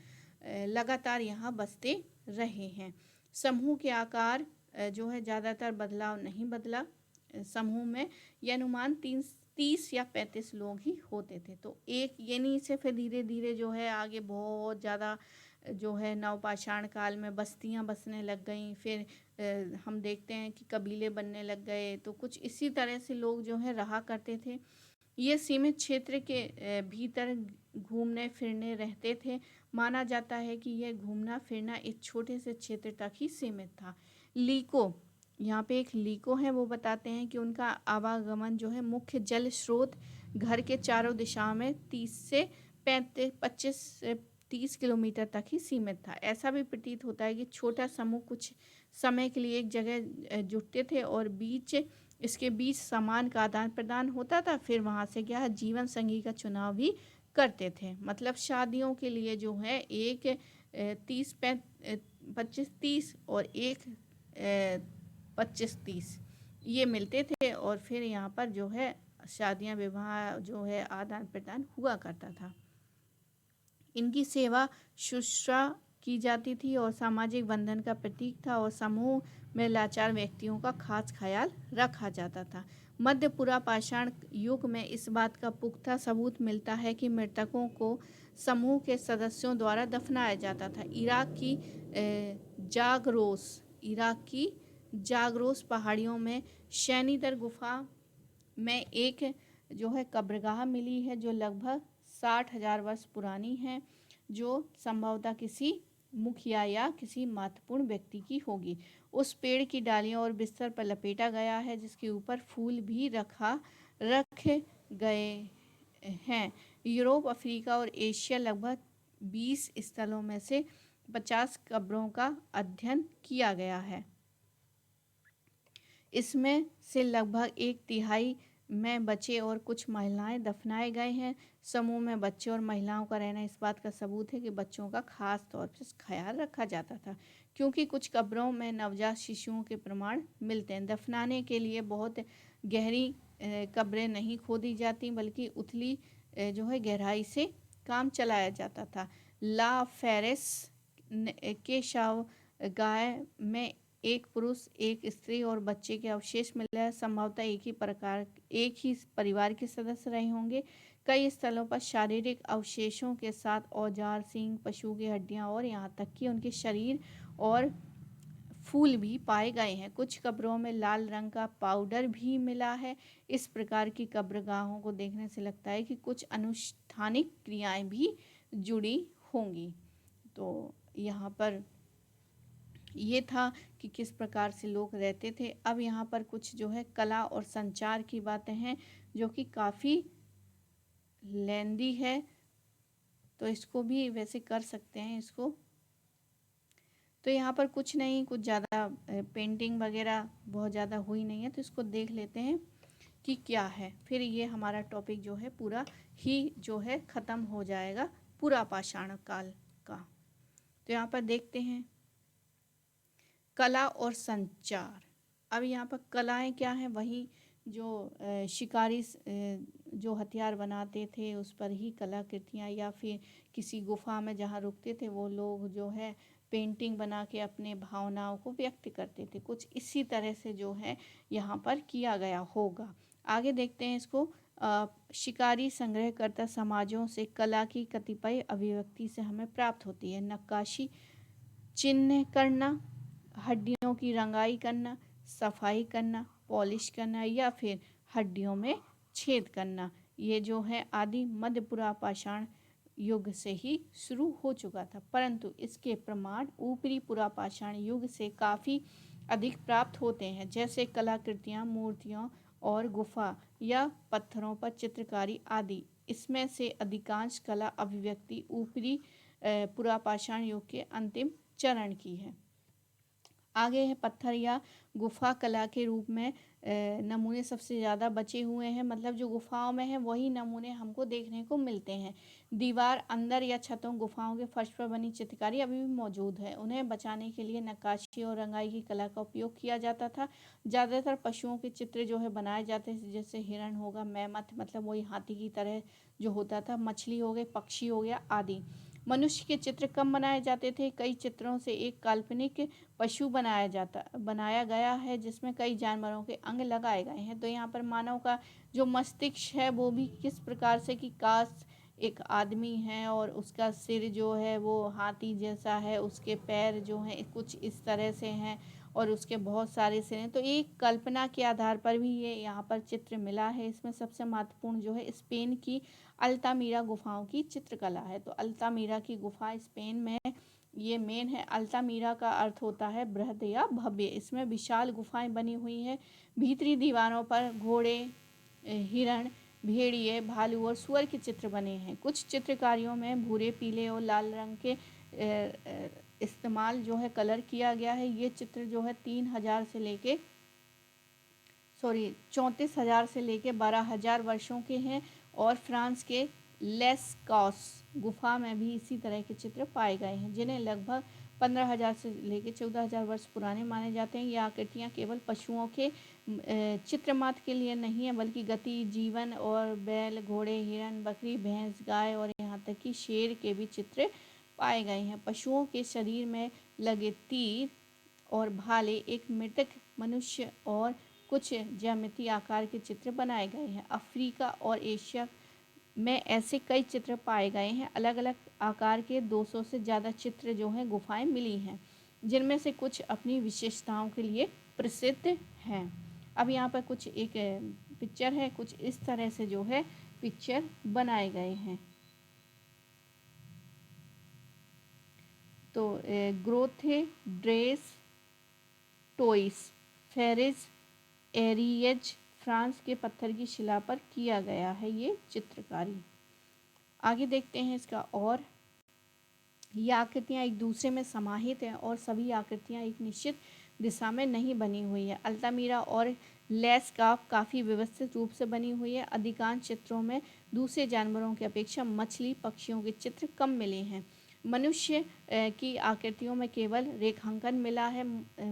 लगातार यहाँ बसते रहे हैं। समूह के आकार जो है ज़्यादातर बदलाव नहीं बदला। समूह में यह अनुमान 30 या 35 लोग ही होते थे। तो एक ये नहीं से फिर धीरे धीरे जो है आगे बहुत ज़्यादा जो है नवपाषाण काल में बस्तियां बसने लग गईं। फिर हम देखते हैं कि कबीले बनने लग गए। तो कुछ इसी तरह से लोग जो है रहा करते थे। ये सीमित क्षेत्र के भीतर घूमने फिरने रहते थे। माना जाता है कि यह घूमना फिरना एक छोटे से क्षेत्र तक ही सीमित था। लीको, यहाँ पे एक लीको है, वो बताते हैं कि उनका आवागमन जो है मुख्य जल स्रोत घर के चारों दिशाओं में 30 से 30 किलोमीटर तक ही सीमित था। ऐसा भी प्रतीत होता है कि छोटा समूह कुछ समय के लिए एक जगह जुटते थे और इसके बीच सामान का आदान प्रदान होता था। फिर वहाँ से क्या है, जीवन संगी का चुनाव भी करते थे। मतलब शादियों के लिए जो है एक 25-30 और एक 25-30 ये मिलते थे, और फिर यहाँ पर जो है शादियाँ विवाह जो है आदान प्रदान हुआ करता था। इनकी सेवा शुश्रूषा की जाती थी और सामाजिक बंधन का प्रतीक था, और समूह में लाचार व्यक्तियों का खास ख्याल रखा जाता था। मध्य पुरापाषाण युग में इस बात का पुख्ता सबूत मिलता है कि मृतकों को समूह के सदस्यों द्वारा दफनाया जाता था। इराक की जागरोस पहाड़ियों में शैनिदर गुफा में एक जो है कब्रगाह मिली है, जो लगभग 60,000 वर्ष पुरानी है, जो संभवतः किसी मुखिया या किसी महत्वपूर्ण व्यक्ति की होगी। उस पेड़ की डालियों और बिस्तर पर लपेटा गया है, जिसके ऊपर फूल भी रखे गए हैं। यूरोप, अफ्रीका और एशिया लगभग 20 स्थलों में से 50 कब्रों का अध्ययन किया गया है। इसमें से लगभग 1/3 में बच्चे और कुछ महिलाएं दफनाए गए हैं। समूह में बच्चे और महिलाओं का रहना इस बात का सबूत है कि बच्चों का खास तौर पर ख्याल रखा जाता था, क्योंकि कुछ कब्रों में नवजात शिशुओं के प्रमाण मिलते हैं। दफनाने के लिए बहुत गहरी कब्रें नहीं खोदी जाती, बल्कि उथली जो है गहराई से काम चलाया जाता था। ला फेरिस के शव गाय में एक पुरुष, एक स्त्री और बच्चे के अवशेष मिले हैं। संभवतः एक ही परिवार के सदस्य रहे होंगे। कई स्थलों पर शारीरिक अवशेषों के साथ औजार, सींग, पशु की हड्डियां और यहाँ तक कि उनके शरीर और फूल भी पाए गए हैं। कुछ कब्रों में लाल रंग का पाउडर भी मिला है। इस प्रकार की कब्रगाहों को देखने से लगता है कि कुछ अनुष्ठानिक क्रियाएं भी जुड़ी होंगी। तो यहाँ पर ये था कि किस प्रकार से लोग रहते थे। अब यहाँ पर कुछ जो है कला और संचार की बातें हैं जो कि काफ़ी लेंदी है, तो इसको भी वैसे कर सकते हैं इसको। तो यहाँ पर कुछ नहीं, कुछ ज़्यादा पेंटिंग वगैरह बहुत ज़्यादा हुई नहीं है, तो इसको देख लेते हैं कि क्या है। फिर ये हमारा टॉपिक जो है पूरा ही जो है ख़त्म हो जाएगा, पूरा पाषाण काल का। तो यहाँ पर देखते हैं कला और संचार। अब यहाँ पर कलाएं क्या हैं, वही जो शिकारी जो हथियार बनाते थे उस पर ही कलाकृतियाँ, या फिर किसी गुफा में जहाँ रुकते थे वो लोग जो है पेंटिंग बना के अपने भावनाओं को व्यक्त करते थे। कुछ इसी तरह से जो है यहाँ पर किया गया होगा। आगे देखते हैं इसको। शिकारी संग्रहकर्ता समाजों से कला की कतिपय अभिव्यक्ति से हमें प्राप्त होती है। नक्काशी, चिन्ह करना, हड्डियों की रंगाई करना, सफाई करना, पॉलिश करना या फिर हड्डियों में छेद करना, ये जो है आदि मध्य पुरापाषाण युग से ही शुरू हो चुका था, परंतु इसके प्रमाण ऊपरी पुरापाषाण युग से काफ़ी अधिक प्राप्त होते हैं, जैसे कलाकृतियाँ, मूर्तियों और गुफा या पत्थरों पर चित्रकारी आदि। इसमें से अधिकांश कला अभिव्यक्ति ऊपरी पुरापाषाण युग के अंतिम चरण की है। आगे है पत्थर या गुफा कला के रूप में नमूने सबसे ज़्यादा बचे हुए हैं, मतलब जो गुफाओं में है वही नमूने हमको देखने को मिलते हैं। दीवार, अंदर या छतों, गुफाओं के फर्श पर बनी चित्रकारी अभी भी मौजूद है। उन्हें बचाने के लिए नक्काशी और रंगाई की कला का उपयोग किया जाता था। ज़्यादातर पशुओं के चित्र जो है बनाए जाते थे, जैसे हिरण होगा, मैमथ मतलब वही हाथी की तरह जो होता था, मछली हो गई, पक्षी हो गया आदि। मनुष्य के चित्र कम बनाए जाते थे। कई चित्रों से एक काल्पनिक पशु बनाया गया है जिसमें कई जानवरों के अंग लगाए गए हैं। तो यहाँ पर मानव का जो मस्तिष्क है वो भी किस प्रकार से कि काश एक आदमी है और उसका सिर जो है वो हाथी जैसा है, उसके पैर जो हैं कुछ इस तरह से हैं और उसके बहुत सारे सिर हैं। तो एक कल्पना के आधार पर भी ये यहाँ पर चित्र मिला है। इसमें सबसे महत्वपूर्ण जो है स्पेन की अल्तामीरा गुफाओं की चित्रकला है। तो अल्तामीरा की गुफा स्पेन में ये मेन है। अल्तामीरा का अर्थ होता है बृहद या भव्य। इसमें विशाल गुफाएं बनी हुई हैं। भीतरी दीवारों पर घोड़े, हिरण, भेड़िए, भालू और सुअर के चित्र बने हैं। कुछ चित्रकारियों में भूरे, पीले और लाल रंग के इस्तेमाल जो है कलर किया गया है। ये चित्र जो है 34,000 से लेके 12,000 वर्षों के हैं। और फ्रांस के लेस्कॉस गुफा में भी इसी तरह के चित्र पाए गए हैं, जिन्हें लगभग 15,000 से लेकर 14,000 वर्ष पुराने माने जाते हैं। ये आकृतियाँ केवल पशुओं के चित्र मात्र के लिए नहीं है, बल्कि गति, जीवन और बैल, घोड़े, हिरण, बकरी, भैंस, गाय और यहाँ तक कि शेर के भी चित्र पाए गए हैं। पशुओं के शरीर में लगे तीर और भाले, एक मृतक मनुष्य और कुछ ज्यामितीय आकार के चित्र बनाए गए हैं। अफ्रीका और एशिया में ऐसे कई चित्र पाए गए हैं। अलग अलग आकार के 200 से ज़्यादा चित्र जो हैं गुफाएं मिली हैं, जिनमें से कुछ अपनी विशेषताओं के लिए प्रसिद्ध हैं। अब यहाँ पर कुछ एक पिक्चर है, कुछ इस तरह से जो है पिक्चर बनाए गए हैं। तो ग्रोथे ड्रेस टोइस फेरिज एरिएज फ्रांस के पत्थर की शिला पर किया गया है ये चित्रकारी। आगे देखते हैं इसका। और ये आकृतियाँ एक दूसरे में समाहित हैं और सभी आकृतियाँ एक निश्चित दिशा में नहीं बनी हुई है। अल्तामीरा और लेस्काफ काफ़ी व्यवस्थित रूप से बनी हुई है। अधिकांश चित्रों में दूसरे जानवरों की अपेक्षा मछली, पक्षियों के चित्र कम मिले हैं। मनुष्य की आकृतियों में केवल रेखांकन मिला है।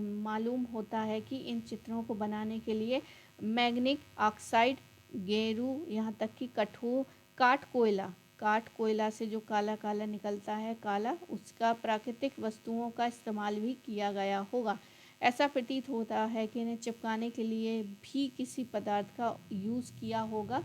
मालूम होता है कि इन चित्रों को बनाने के लिए मैग्नीक ऑक्साइड, गेरू, यहाँ तक कि काठ कोयला काठ कोयला से जो काला काला निकलता है काला, उसका प्राकृतिक वस्तुओं का इस्तेमाल भी किया गया होगा। ऐसा प्रतीत होता है कि इन्हें चिपकाने के लिए भी किसी पदार्थ का यूज़ किया होगा,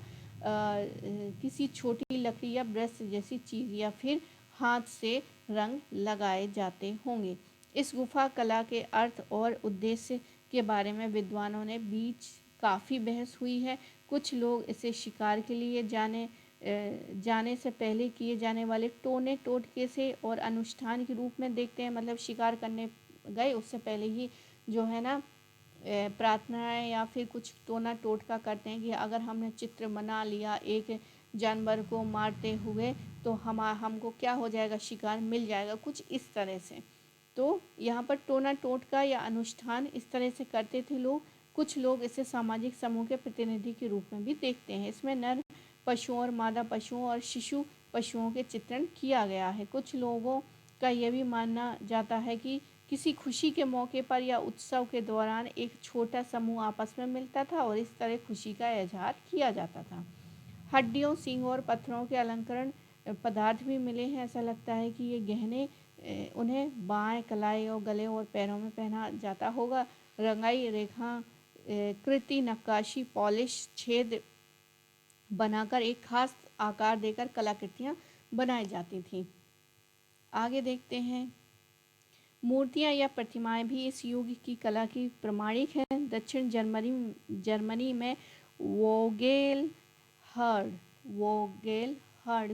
किसी छोटी लकड़ी या ब्रश जैसी चीज़, या फिर हाथ से रंग लगाए जाते होंगे। इस गुफा कला के अर्थ और उद्देश्य के बारे में विद्वानों ने बीच काफ़ी बहस हुई है। कुछ लोग इसे शिकार के लिए जाने से पहले किए जाने वाले टोने टोटके से और अनुष्ठान के रूप में देखते हैं। मतलब शिकार करने गए उससे पहले ही जो है ना प्रार्थनाएं या फिर कुछ टोना टोटका करते हैं कि अगर हमने चित्र बना लिया एक जानवर को मारते हुए तो हमको क्या हो जाएगा, शिकार मिल जाएगा, कुछ इस तरह से। तो यहाँ पर टोना टोटका या अनुष्ठान इस तरह से करते थे लोग। कुछ लोग इसे सामाजिक समूह के प्रतिनिधि के रूप में भी देखते हैं। इसमें नर पशुओं और मादा पशुओं और शिशु पशुओं के चित्रण किया गया है। कुछ लोगों का यह भी मानना जाता है कि किसी खुशी के मौके पर या उत्सव के दौरान एक छोटा समूह आपस में मिलता था और इस तरह खुशी का इजहार किया जाता था। हड्डियों, सींगों और पत्थरों के अलंकरण पदार्थ भी मिले हैं। ऐसा लगता है कि ये गहने उन्हें बाएं, कलाई और गले और पैरों में पहना जाता होगा। रंगाई, रेखा कृति, नक्काशी, पॉलिश, छेद बनाकर एक खास आकार देकर कलाकृतियां बनाई जाती थी। आगे देखते हैं। मूर्तियां या प्रतिमाएं भी इस युग की कला की प्रमाणिक हैं। दक्षिण जर्मनी में वोगेलहर्ड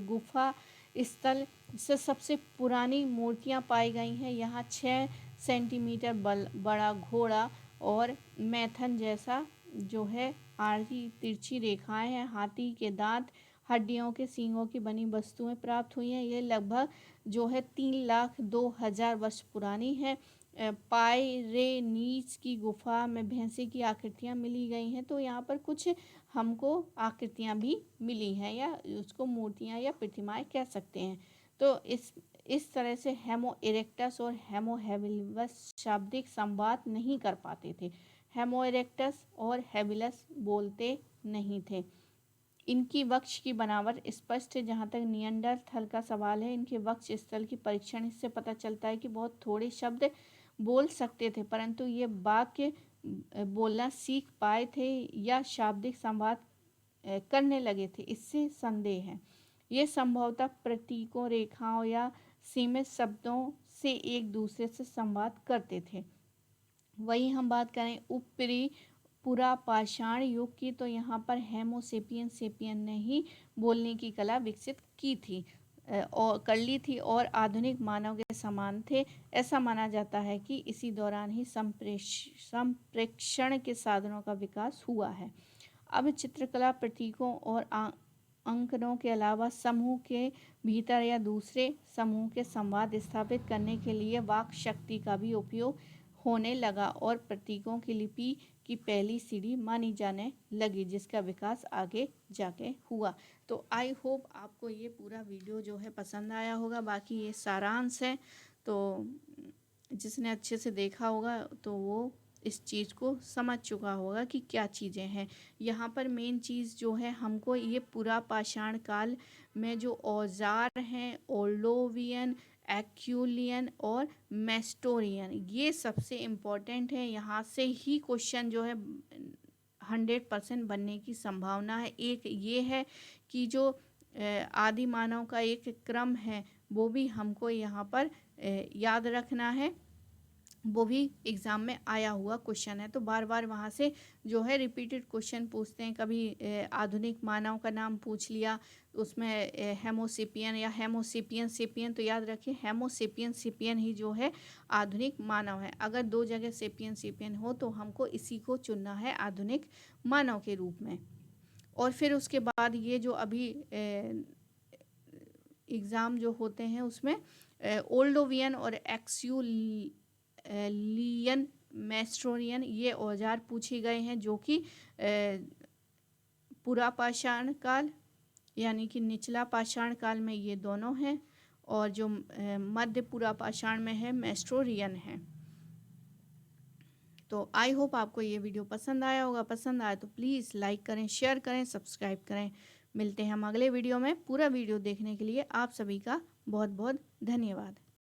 गुफा स्थल से सबसे पुरानी मूर्तियां पाई गई हैं। यहाँ 6 सेंटीमीटर बड़ा घोड़ा और मैथन जैसा जो है आड़ी तिरछी रेखाएं हैं, हाथी के दांत, हड्डियों के सींगों की बनी वस्तुएं प्राप्त हुई हैं। ये लगभग जो है 3,02,000 वर्ष पुरानी है। पायरेनीज की गुफा में भैंसे की आकृतियां मिली गई हैं। तो यहाँ पर कुछ हमको आकृतियां भी मिली हैं या उसको मूर्तियां या प्रतिमाएं कह सकते हैं। तो इस तरह से हेमो इरेक्टस और हेमो हैबिलिस शाब्दिक संवाद नहीं कर पाते थे। हेमो इरेक्टस और हैबिलस बोलते नहीं थे। इनकी वक्ष की बनावट स्पष्ट है। जहाँ तक नियंडरथल का सवाल है, इनके वक्ष स्थल की परीक्षण से पता चलता है कि बहुत थोड़े शब्द बोल सकते थे, परंतु ये वाक्य बोलना सीख पाए थे या शाब्दिक संवाद करने लगे थे, इससे संदेह है। ये संभवतः प्रतीकों, रेखाओं या सीमित शब्दों से एक दूसरे से संवाद करते थे। वहीं हम बात करें ऊपरी पूरा पाषाण युग की, तो यहाँ पर सेपियन ने ही बोलने की कला विकसित की थी और कर ली थी और आधुनिक मानव के समान थे। ऐसा माना जाता है कि इसी दौरान ही संप्रेषण के साधनों का विकास हुआ है। अब चित्रकला प्रतीकों और अंकनों के अलावा समूह के भीतर या दूसरे समूह के संवाद स्थापित करने के लिए वाक शक्ति का भी उपयोग होने लगा और प्रतीकों की लिपि की पहली सीढ़ी मानी जाने लगी, जिसका विकास आगे जाके हुआ। तो आई होप आपको ये पूरा वीडियो जो है पसंद आया होगा। बाकी ये सारांश है, तो जिसने अच्छे से देखा होगा तो वो इस चीज़ को समझ चुका होगा कि क्या चीज़ें हैं। यहाँ पर मेन चीज़ जो है, हमको ये पूरा पाषाण काल में जो औजार हैं, ओल्डोवियन, एक्यूलियन और मेस्टोरियन, ये सबसे इम्पोर्टेंट है। यहाँ से ही क्वेश्चन जो है 100% बनने की संभावना है। एक ये है कि जो आदि मानव का एक क्रम है वो भी हमको यहाँ पर याद रखना है, वो भी एग्ज़ाम में आया हुआ क्वेश्चन है। तो बार बार वहाँ से जो है रिपीटेड क्वेश्चन पूछते हैं। कभी आधुनिक मानव का नाम पूछ लिया, उसमें हेमोसेपियन या सेपियन, तो याद रखिए हेमोसेपियन ही जो है आधुनिक मानव है। अगर 2 जगह सेपियन हो तो हमको इसी को चुनना है आधुनिक मानव के रूप में। और फिर उसके बाद ये जो अभी एग्ज़ाम जो होते हैं उसमें ओल्डोवियन और एक्यूलियन, मेस्टोरियन, ये औजार पूछे गए हैं, जो कि पूरा पाषाण काल यानी कि निचला पाषाण काल में ये दोनों हैं, और जो मध्य पूरा पाषाण में है मेस्टोरियन है। तो आई होप आपको ये वीडियो पसंद आया होगा। पसंद आया तो प्लीज़ लाइक करें, शेयर करें, सब्सक्राइब करें। मिलते हैं हम अगले वीडियो में। पूरा वीडियो देखने के लिए आप सभी का बहुत बहुत धन्यवाद।